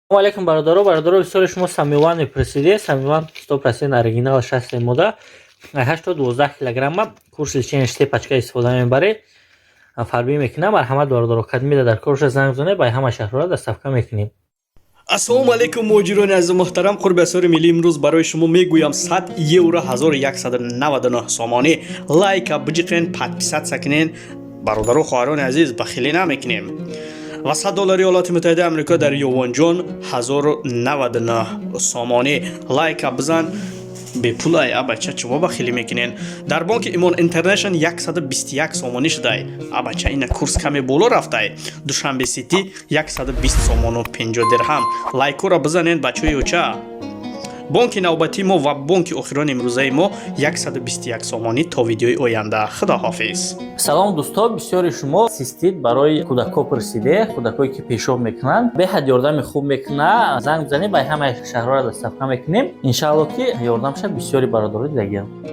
Салому алейкум бародаро бисёри шумо самиван мепурсидед. Самиван 100% оригинал 60 мода 8-12 килограмма курс лечения штепачка истифода мебаред. Фарбӣ мекунам. Марҳамат бародаро кадмида дар корша занг занед ба ҳама шаҳрора доставка мекунем. Ассалому алейкум муҷирони азизи муҳтарам, қурби асори милли имрӯз барои шумо мегӯям 100 евро 1199 сомонӣ. Лайка биҷиқен, подписатся кунен. Бародаро хоҳарони азиз бахилӣ намекунем. Ва $100 Иёлоти Муттаҳидаи Амрико дар ёвонҷон 1099 сомонӣ. Лайка бизан. бепулай абача чумо бахилӣ мекунен. Дар бонки Имон Интернешнл 121 сомонӣ шудай. Абача ина курс каме боло рафтай. Душанбе Сити 120 сомону 50 дирҳам. Лайкора бизанен бачаҳои уча. бонки навбатии мо ва бонки охирони имрӯзаи мо 121 сомонӣ то видеои оянда. Худоҳофиз. Салом дӯстон, бисёри шумо систит барои кӯдако пурсиде, кӯдакое ки пешоб мекунанд, беҳад ёрдами хуб мекунад. Занг занед ба ҳамаи шаҳрора доставка мекунем. Иншаалло ки ёрдамша бисёри бародарои дигар.